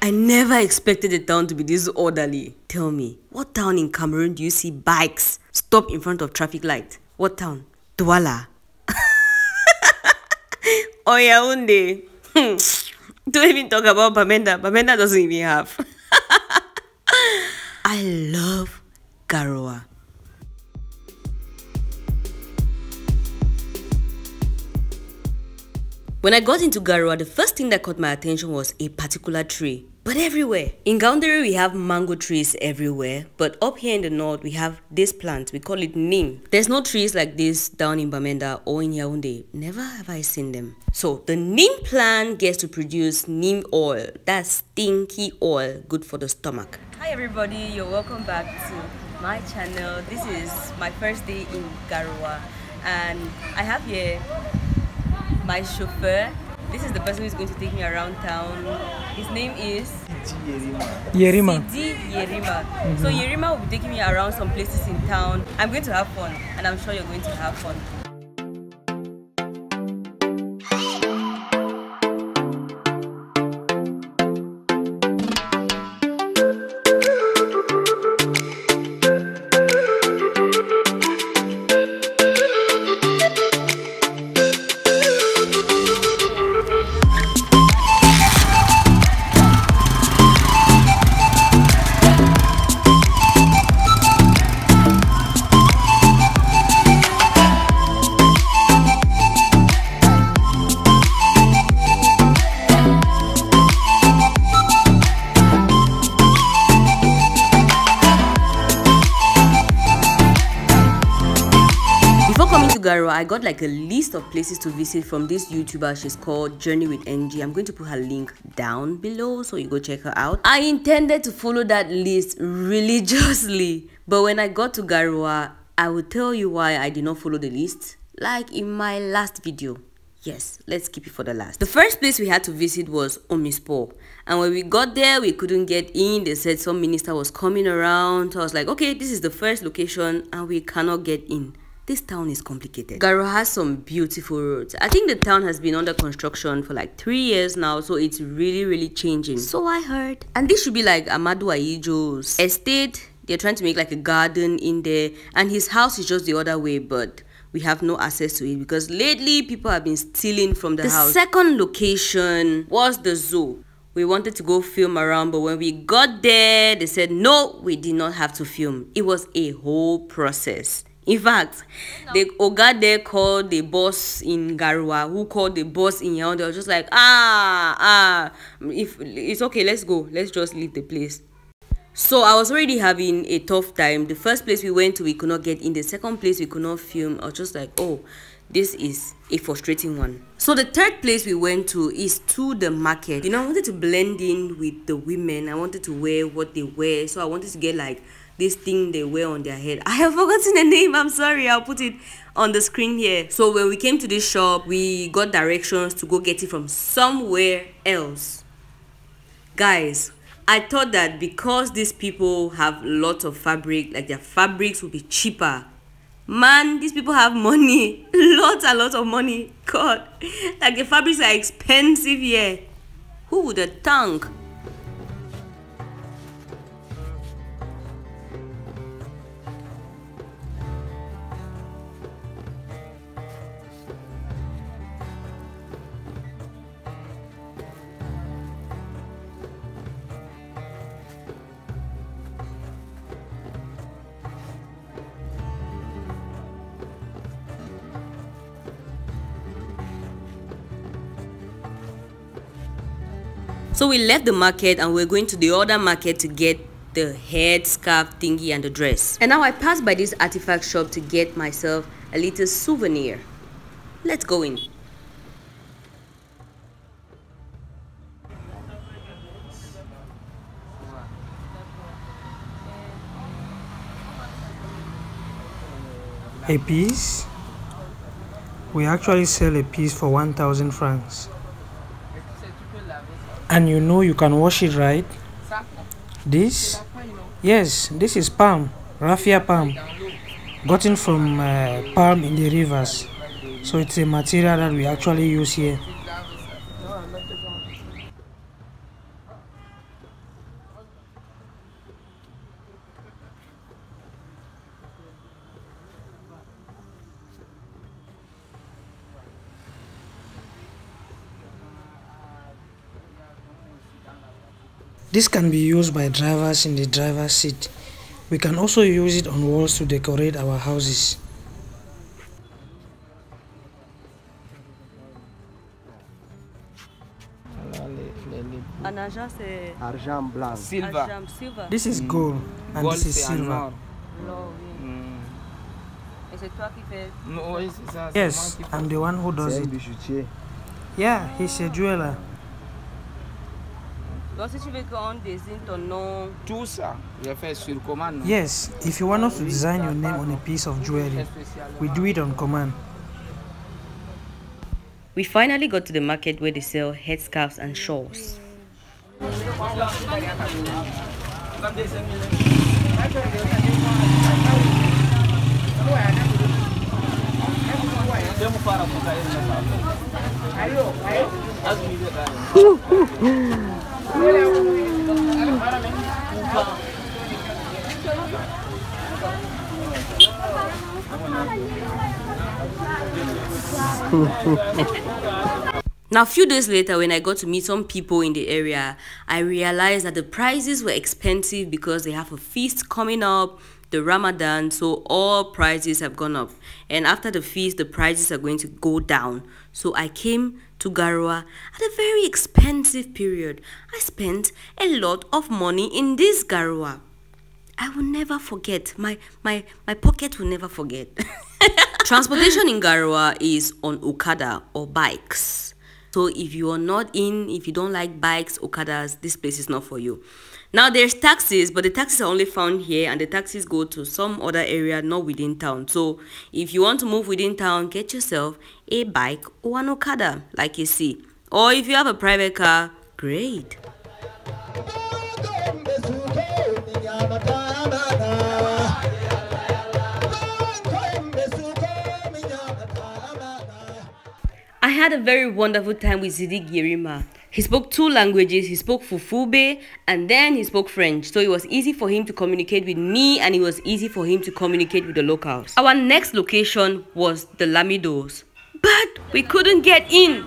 I never expected the town to be this orderly. Tell me, what town in Cameroon do you see bikes stop in front of traffic light? What town? Douala. Or Yaoundé. Don't even talk about Bamenda. Bamenda doesn't even have. I love Garoua. When I got into Garoua, the first thing that caught my attention was a particular tree. But everywhere. In Gaoundé, we have mango trees everywhere. But up here in the north, we have this plant. We call it neem. There's no trees like this down in Bamenda or in Yaoundé. Never have I seen them. So the neem plant gets to produce neem oil. That's stinky oil, good for the stomach. Hi everybody, you're welcome back to my channel. This is my first day in Garoua. And I have here my chauffeur. This is the person who's going to take me around town. His name is Yerima. Sidi Yerima. So Yerima will be taking me around some places in town. I'm going to have fun, and I'm sure you're going to have fun. Garoua, I got like a list of places to visit from this YouTuber. She's called Journey with NG. I'm going to put her link down below so you go check her out. I intended to follow that list religiously, but when I got to Garoua, I will tell you why I did not follow the list, like in my last video. Yes, let's keep it for the last. The first place we had to visit was Omnisport, and when we got there, we couldn't get in. They said some minister was coming around, so I was like, okay, this is the first location and we cannot get in. This town is complicated. Garoua has some beautiful roads. I think the town has been under construction for like 3 years now, so it's really changing. So I heard. And this should be like Amadou Ayijo's estate. They're trying to make like a garden in there, and his house is just the other way, but we have no access to it because lately people have been stealing from the house. The second location was the zoo. We wanted to go film around, but when we got there, they said no, we did not have to film. It was a whole process. In fact, the Oga there called the boss in Garoua, who called the boss in Yaoundé. They were just like, if it's okay, let's go. Let's just leave the place. So I was already having a tough time. The first place we went to, we could not get in. The second place, we could not film. I was just like, oh, this is a frustrating one. So the third place we went to is to the market. You know, I wanted to blend in with the women. I wanted to wear what they wear. So I wanted to get like this thing they wear on their head. I have forgotten the name. I'm sorry. I'll put it on the screen here. So when we came to this shop, we got directions to go get it from somewhere else. Guys, I thought that because these people have lots of fabric, like their fabrics will be cheaper. Man, these people have money. Lots and lots of money. God, like the fabrics are expensive here. Who would have thunk? So we left the market and we're going to the other market to get the head scarf thingy and the dress. And now I passed by this artifact shop to get myself a little souvenir. Let's go in. A piece. We actually sell a piece for 1,000 francs. And you know you can wash it, right? This? Yes, this is palm, raffia palm, gotten from palm in the rivers. So it's a material that we actually use here. This can be used by drivers in the driver's seat. We can also use it on walls to decorate our houses. Argent blanc. Silver. This is gold and Gold, this is c'est en silver. or. Et c'est toi qui fais? Non, oui, c'est ça, c'est moi Yes, qui fais. I'm the one who does C'est un it. bijoutier. Yeah, he's a jeweler. Donc si tu veux qu'on désigne ton nom. Tout ça, je fais sur commande. Non? Yes, if you want us to design your name on a piece of jewelry, we do it on command. We finally got to the market where they sell headscarves and shawls. Now, a few days later, when I got to meet some people in the area, I realized that the prices were expensive because they have a feast coming up, the Ramadan, so all prices have gone up. And after the feast, the prices are going to go down. So I came to Garoua at a very expensive period. I spent a lot of money in this Garoua. I will never forget. My pocket will never forget. Transportation in Garoua is on Okada or bikes. So if you are not if you don't like bikes, Okadas, this place is not for you. Now there's taxis, but the taxis are only found here and the taxis go to some other area, not within town. So if you want to move within town, get yourself a bike or an Okada, like you see. Or if you have a private car, great. I had a very wonderful time with Zidi Girima. He spoke 2 languages. He spoke Fufube and then he spoke French. So it was easy for him to communicate with me and it was easy for him to communicate with the locals. Our next location was the lamidat, but we couldn't get in.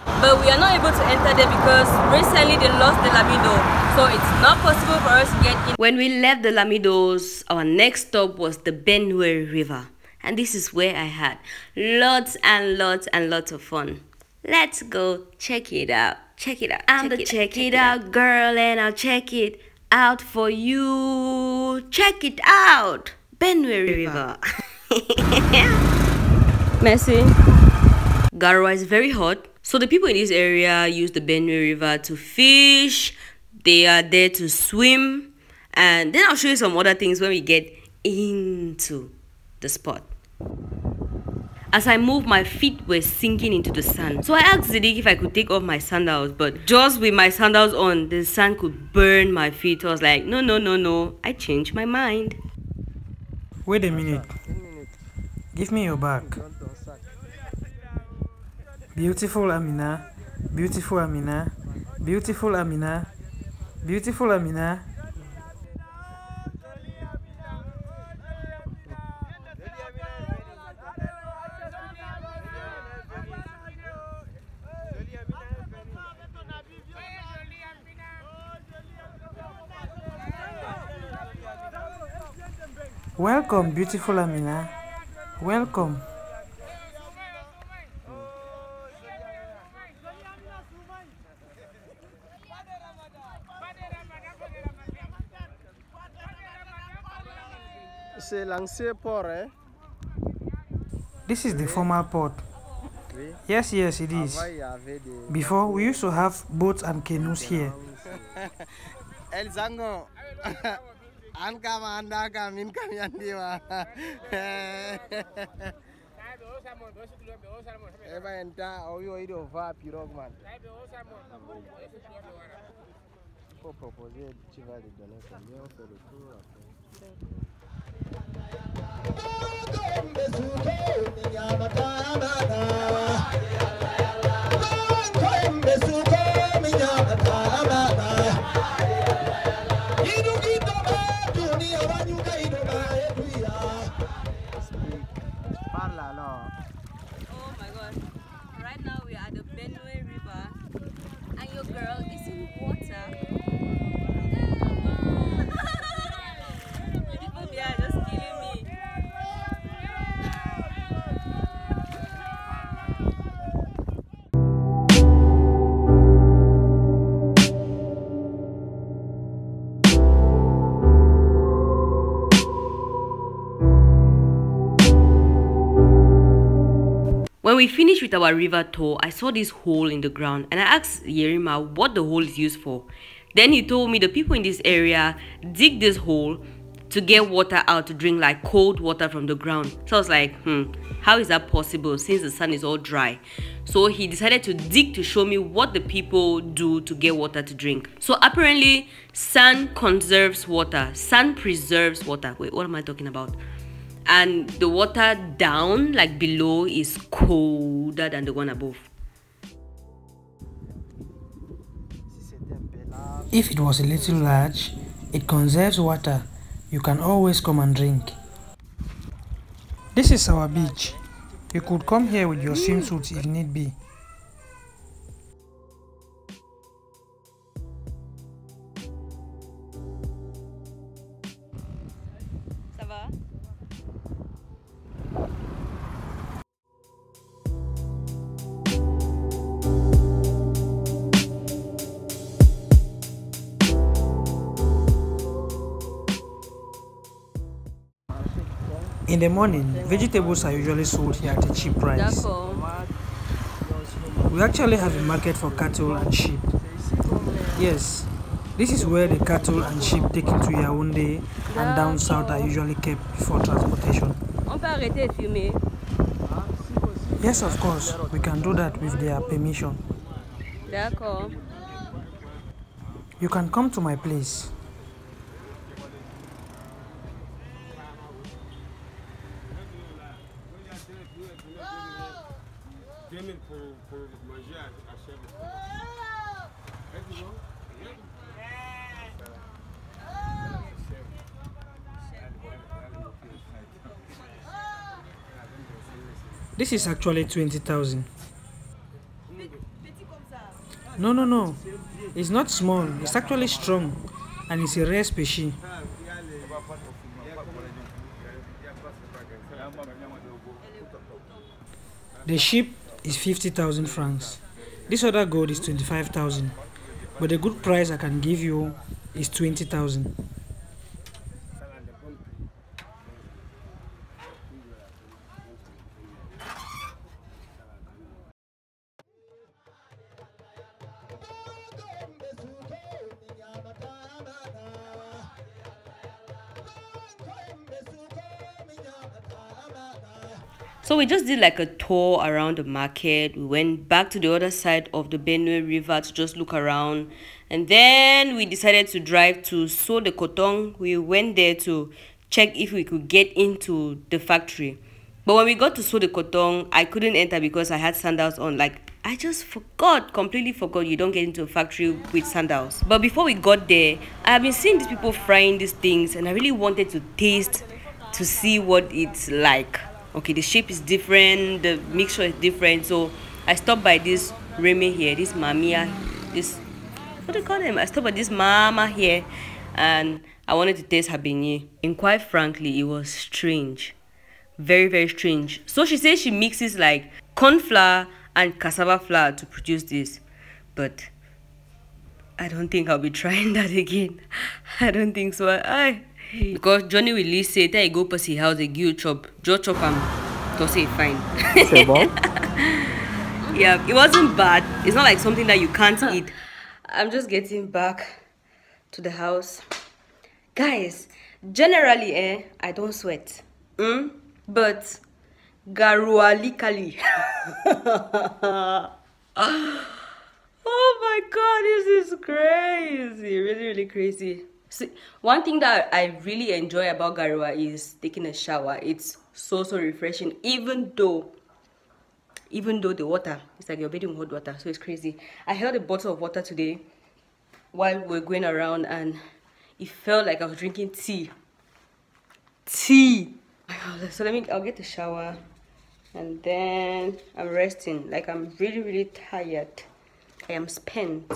But we are not able to enter there because recently they lost the lamidat. So it's not possible for us to get in. When we left the lamidat, our next stop was the Benoue River. And this is where I had lots and lots and lots of fun. Let's go check it out. Check it out. I'm the check it out girl and I'll check it out for you. Check it out. Benoue River. Messy. Garoua is very hot. So the people in this area use the Benoue River to fish. They are there to swim. And then I'll show you some other things when we get into the spot. As I moved, my feet were sinking into the sand. So I asked Zidek if I could take off my sandals, but just with my sandals on, the sand could burn my feet. I was like, no, no, no, no. I changed my mind. Wait a minute. Give me your bag. Beautiful Amina. Beautiful Amina. Beautiful Amina. Beautiful Amina. Welcome, beautiful Amina. Welcome. C'est l'ancien port, eh? This is the former port. Yes, yes, it is. Before, we used to have boats and canoes here. El Zango. Anka anda kamin kami andiwa. Eva enta oyo ido va pirogue man. Faut proposer, tu vas lui donner combien, on fait le tour Parle alors. Oh my god. Right now we are at the Benoue River and your girl is in water. People here are just killing me. When we finished with our river tour, I saw this hole in the ground and I asked Yerima what the hole is used for. Then he told me the people in this area dig this hole to get water out to drink, like cold water from the ground. So I was like, how is that possible since the sun is all dry? So he decided to dig to show me what the people do to get water to drink. So apparently sand conserves water, sand preserves water. Wait, what am I talking about? And the water down, like below, is colder than the one above. If it was a little large, it conserves water. You can always come and drink. This is our beach. You could come here with your swimsuits if need be. Ça va? In the morning, vegetables are usually sold here at a cheap price. We actually have a market for cattle and sheep. Yes, this is where the cattle and sheep taken to Yaoundé and down south are usually kept before transportation. On peut arrêter de filmer. Yes, of course, we can do that with their permission. D'accord. You can come to my place. This is actually 20,000. No. It's not small. It's actually strong. And it's a rare species. The sheep is 50,000 francs. This other goat is 25,000. But the good price I can give you is 20,000. So we just did like a tour around the market. We went back to the other side of the Benoue River to just look around. And then we decided to drive to Seau de Coton. We went there to check if we could get into the factory. But when we got to Seau de Coton, I couldn't enter because I had sandals on. Like, I just completely forgot you don't get into a factory with sandals. But before we got there, I have been seeing these people frying these things and I really wanted to taste to see what it's like. Okay, the shape is different, the mixture is different. So I stopped by this Remy here, this Mamia, this, what do you call them? I stopped by this Mama here and I wanted to taste her beignet. And quite frankly, it was strange. Very, very strange. So she says she mixes like corn flour and cassava flour to produce this. But I don't think I'll be trying that again. I don't think so. Because Johnny will least say, "Tell you go pussy house, they give you chop. Just chop him. To say fine." C'est bon? Yeah, it wasn't bad. It's not like something that you can't eat. I'm just getting back to the house. Guys, generally, I don't sweat. But Garoua Cameroon. Oh my god, this is crazy. Really crazy. See, one thing that I really enjoy about Garoua is taking a shower. It's so refreshing, even though the water, it's like you're bathing in hot water, so it's crazy. I held a bottle of water today while we were going around, and it felt like I was drinking tea. So I'll get a shower, and then I'm resting. Like, I'm really tired. I am spent.